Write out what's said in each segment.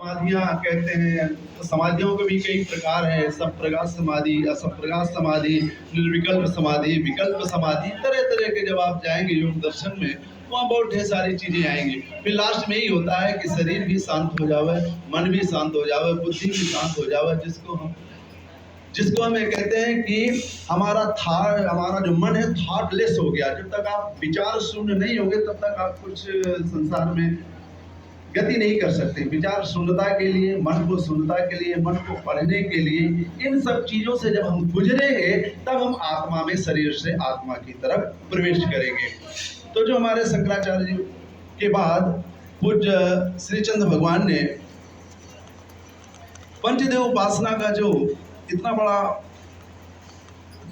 समाधियाँ कहते हैं, तो समाधियों के भी कई प्रकार हैं। संप्रगास समाधि, असंप्रगास समाधि, निर्विकल्प समाधि, विकल्प समाधि, तरह तरह के जब आप जाएंगे योग दर्शन में, वहाँ बहुत ढेर सारी चीजें आएंगी। फिर लास्ट में यही होता है कि शरीर भी शांत हो जावे, मन भी शांत हो जावे, बुद्धि भी शांत हो जावे, जिसको हम ये कहते हैं कि हमारा जो मन है थॉटलेस हो गया। जब तक आप विचार शून्य नहीं होंगे तब तक आप कुछ संसार में गति नहीं कर सकते। विचार शून्यता के लिए, मन को शून्यता के लिए, मन को पढ़ने के लिए, इन सब चीजों से जब हम गुजरेंगे तब हम आत्मा में, शरीर से आत्मा की तरफ प्रवेश करेंगे। तो जो हमारे शंकराचार्य जी के बाद पूज्य श्रीचंद्र भगवान ने पंचदेव उपासना का जो इतना बड़ा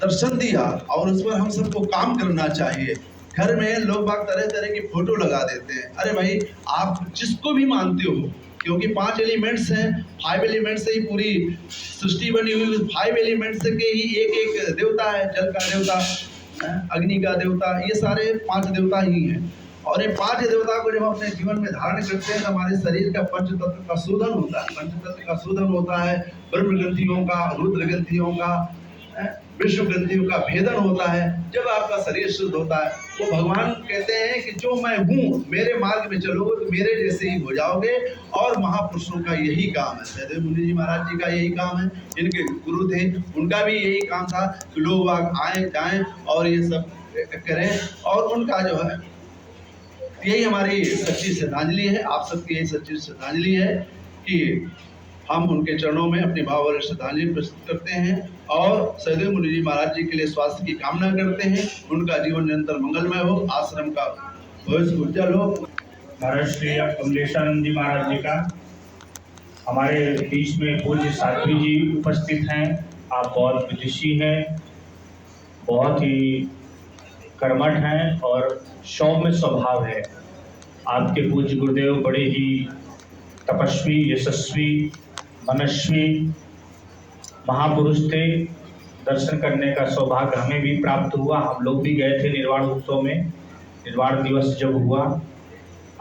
दर्शन दिया, और उस पर हम सबको काम करना चाहिए। घर में लोग बाग तरह तरह की फोटो लगा देते हैं। अरे भाई, आप जिसको भी मानते हो, क्योंकि 5 एलिमेंट्स हैं, 5 एलिमेंट्स से ही पूरी सृष्टि बनी हुई। 5 एलिमेंट्स के ही एक एक देवता है। जल का देवता, अग्नि का देवता, ये सारे 5 देवता ही हैं। और ये 5 देवता को जब अपने जीवन में धारण करते हैं तो हमारे शरीर का पंचतत्व का शोधन होता है। पंचतत्व का शोधन होता है, ब्रह्म ग्रंथियों का, रुद्र ग्रंथियों का, विश्व ग्रंथियों का भेदन होता है। जब आपका शरीर शुद्ध होता है तो भगवान कहते हैं कि जो मैं हूँ, मेरे मार्ग में चलोगे तो मेरे जैसे ही हो जाओगे। और महापुरुषों का यही काम है। सहदेव मुनि जी महाराज जी का यही काम है, जिनके गुरु थे उनका भी यही काम था कि लोग आए जाएं और ये सब करें। और उनका जो है यही हमारी सच्ची श्रद्धांजलि है। आप सबकी यही सच्ची श्रद्धांजलि है कि हम उनके चरणों में अपनी भाव श्रद्धांजलि प्रस्तुत करते हैं और सहदेव मुनि जी महाराज जी के लिए स्वास्थ्य की कामना करते हैं। उनका जीवन निरंतर मंगलमय हो, आश्रम का भविष्य उज्जवल हो। महाराज श्री कमलेशानंद जी महाराज जी का हमारे बीच में पूज्य साध्वी जी उपस्थित हैं। आप बहुत विदुषी हैं, बहुत ही कर्मठ हैं और सौम्य स्वभाव है। आपके पूज्य गुरुदेव बड़े ही तपस्वी, यशस्वी, मनस्वी महापुरुष थे। दर्शन करने का सौभाग्य हमें भी प्राप्त हुआ। हम लोग भी गए थे निर्वाण उत्सव में। निर्वाण दिवस जब हुआ,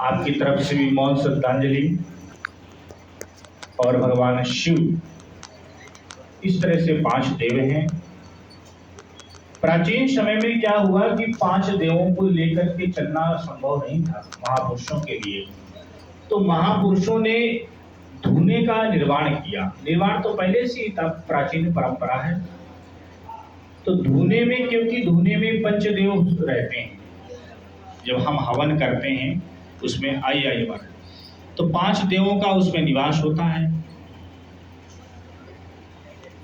आपकी तरफ से भी मौन श्रद्धांजलि। और भगवान शिव, इस तरह से 5 देव हैं। प्राचीन समय में क्या हुआ कि 5 देवों को लेकर के चलना संभव नहीं था महापुरुषों के लिए। तो महापुरुषों ने धूने का निर्माण किया। निर्माण तो पहले से ही था, प्राचीन परंपरा है। तो धूने में, क्योंकि धूने में पंचदेव रहते हैं, जब हम हवन करते हैं उसमें आई वन, तो 5 देवों का उसमें निवास होता है।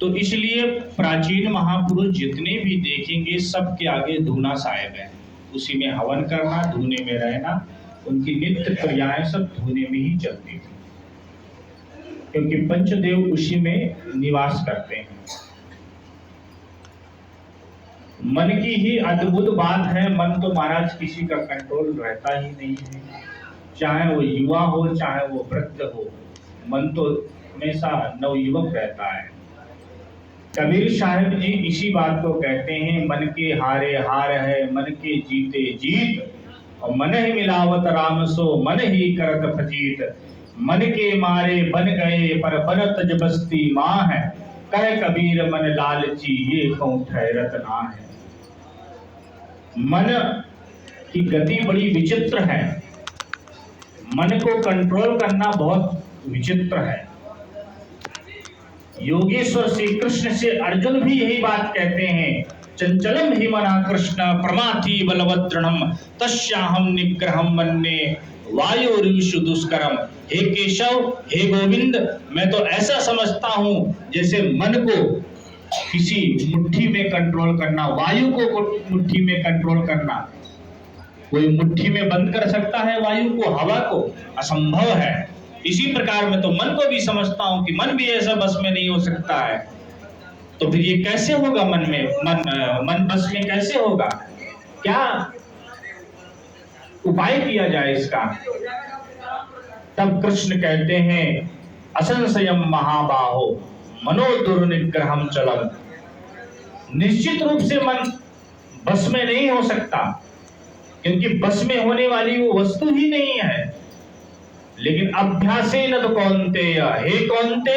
तो इसलिए प्राचीन महापुरुष जितने भी देखेंगे सबके आगे धूना साहेब है। उसी में हवन करना, धूने में रहना, उनकी नित्य क्रियाएं सब धूने में ही चलती थी, क्योंकि पंचदेव उसी में निवास करते हैं। मन की ही अद्भुत बात है। मन तो महाराज किसी का कंट्रोल रहता ही नहीं है, चाहे वो युवा हो चाहे वो वृद्ध हो, मन तो हमेशा नवयुवक रहता है। कबीर साहब जी इसी बात को कहते हैं, मन के हारे हार है, मन के जीते जीत, और मन ही मिलावत राम सो मन ही करत फजीत। मन के मारे बन गए पर बनत जबस्ती माँ है, कह कबीर मन लालची ये कहूँ ठहरत ना है। मन की गति बड़ी विचित्र है। मन को कंट्रोल करना बहुत विचित्र है। योगेश्वर श्री कृष्ण से अर्जुन भी यही बात कहते हैं, चंचलम ही मना कृष्ण प्रमाथि बलवद्रणम तस्याहम निग्रहम मन्ये वायुरिषु दुष्करम। हे केशव, हे गोविंद, मैं तो ऐसा समझता हूँ जैसे मन को किसी मुट्ठी में कंट्रोल करना, वायु को मुट्ठी में कंट्रोल करना। कोई मुट्ठी में बंद कर सकता है वायु को, हवा को? असंभव है। इसी प्रकार मैं तो मन को भी समझता हूँ कि मन भी ऐसा बस में नहीं हो सकता है। तो फिर ये कैसे होगा? मन बस में कैसे होगा? क्या उपाय किया जाए इसका? तब कृष्ण कहते हैं, असंशयम महाबाहो मनो दुर्निग्रहम चलम। निश्चित रूप से मन बस में नहीं हो सकता, क्योंकि बस में होने वाली वो वस्तु ही नहीं है। लेकिन अभ्यासे न तो कौन्तेय, हे कौन्ते,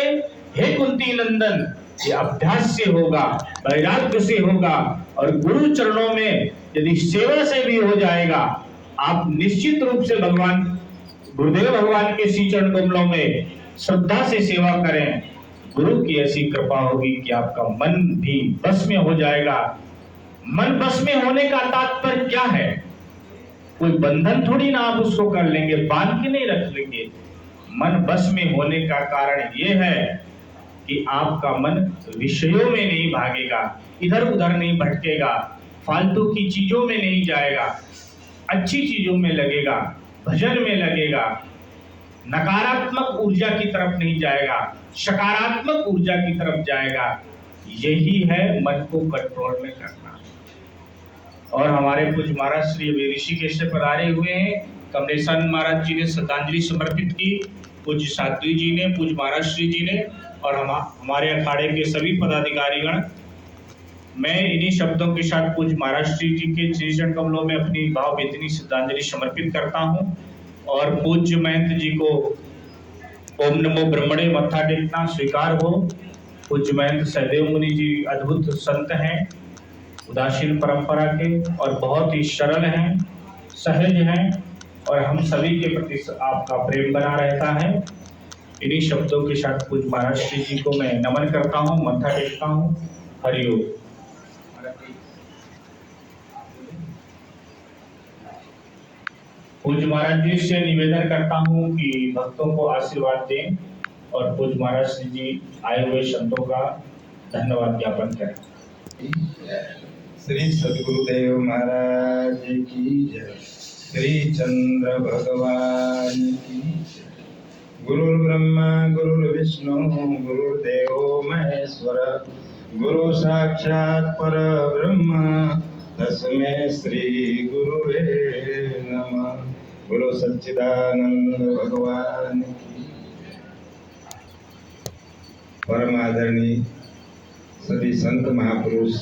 हे कुंती नंदन, ये अभ्यास से होगा, वैराग्य से होगा। और गुरु चरणों में यदि सेवा से भी हो जाएगा, आप निश्चित रूप से भगवान गुरुदेव भगवान के श्री चरण कमलों में श्रद्धा से सेवा करें, गुरु की ऐसी कृपा होगी कि आपका मन भी बस में हो जाएगा। मन बस में होने का तात्पर्य क्या है? कोई बंधन थोड़ी ना आप उसको कर लेंगे, बांध के नहीं रख लेंगे। मन बस में होने का कारण यह है कि आपका मन विषयों में नहीं भागेगा, इधर उधर नहीं भटकेगा, फालतू की चीजों में नहीं जाएगा, अच्छी चीजों में लगेगा, भजन में लगेगा, नकारात्मक ऊर्जा की तरफ नहीं जाएगा, सकारात्मक ऊर्जा की तरफ जाएगा। यही है मन को कंट्रोल में करना। और हमारे पूज्य महाराज श्री ऋषिकेश से पधारे हुए हैं, कमलेशानंद महाराज जी ने श्रद्धांजलि समर्पित की, पूज्य साध्वी जी ने, पूज्य महाराज श्री जी ने, और हमारे अखाड़े के सभी पदाधिकारीगण। मैं इन्हीं शब्दों के साथ पूज्य महाराज श्री जी के श्री चरण कमलों में अपनी भावभीनी श्रद्धांजलि समर्पित करता हूं। और पूज्य महंत जी को ओम नमो ब्रह्मणे मत्था टेकना स्वीकार हो। पूज्य महंत सहदेव मुनि जी अद्भुत संत हैं, उदासीन परंपरा के, और बहुत ही सरल हैं, सहज हैं, और हम सभी के प्रति आपका प्रेम बना रहता है। इन्हीं शब्दों के साथ पूज्य महाराज श्री जी को मैं नमन करता हूँ, मत्था टेकता हूँ। हरिओम। पूज्य महाराज जी से निवेदन करता हूँ कि भक्तों को आशीर्वाद दें, और पूज्य महाराज श्री जी आए हुए संतों का धन्यवाद ज्ञापन करें। श्री सद्गुरुदेव महाराज की जय। श्री चंद्र भगवान की जय। गुरुर्ब्रह्मा गुरुर्विष्णु गुरुर्देवो महेश्वर, गुरु साक्षात् परब्रह्म तस्मै श्री गुरुवे नमः। गुरु सच्चिदानंद भगवान की। परम आदरणीय सभी संत महापुरुष,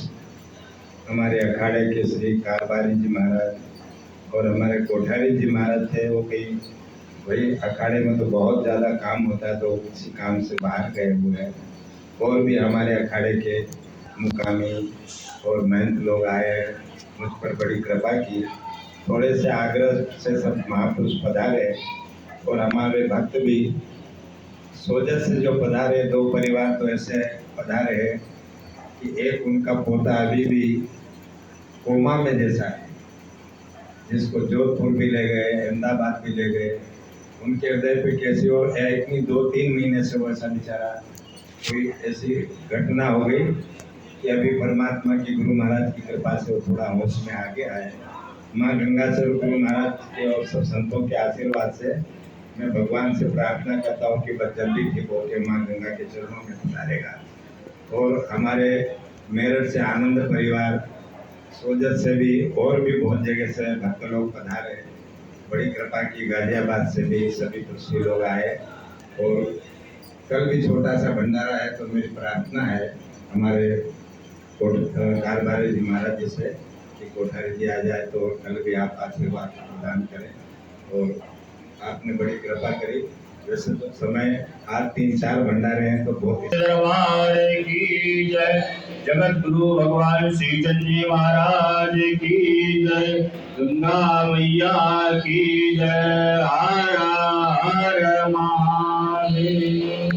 हमारे अखाड़े के श्री कारबारी जी महाराज और हमारे कोठारी जी महाराज थे, वो कहीं भाई अखाड़े में तो बहुत ज़्यादा काम होता है तो किसी काम से बाहर गए हुए हैं। और भी हमारे अखाड़े के मुकामी और महंत लोग आए, मुझ पर बड़ी कृपा की। थोड़े से आग्रह से सब महापुरुष पधारे, और हमारे भक्त भी सोजत से जो पधारे, दो परिवार तो ऐसे पधारे हैं कि एक उनका पोता अभी भी कोमा में जैसा है, जिसको जोधपुर भी ले गए, अहमदाबाद भी ले गए। उनके हृदय पे कैसी और इतनी 2-3 महीने से वो ऐसा बेचारा कोई ऐसी घटना हो गई कि अभी परमात्मा की गुरु महाराज की कृपा से वो थोड़ा होश में आगे आए। माँ गंगाचरण गुरु महाराज के और सब संतों के आशीर्वाद से मैं भगवान से प्रार्थना करता हूँ कि बस जल्दी ठीक होकर माँ गंगा के चरणों में पधारेगा। और हमारे मेरठ से आनंद परिवार, सोजत से भी और भी बहुत जगह से भक्त लोग पधारे, बड़ी कृपा की। गाजियाबाद से भी सभी तुलसी लोग आए, और कल भी छोटा सा भंडारा है। तो मेरी प्रार्थना है हमारे कारबारी जी महाराज जी से कि कोठारी जी आ जाए तो कल भी आप आशीर्वाद प्रदान करें। और आपने बड़ी कृपा करी। वैसे तो समय आज 3-4 भंडारे हैं तो बहुत दरबार की जय। जगत गुरु भगवान श्री चंद्र जी महाराज की जय। गंगा मैया की जय। हर हर महादेव।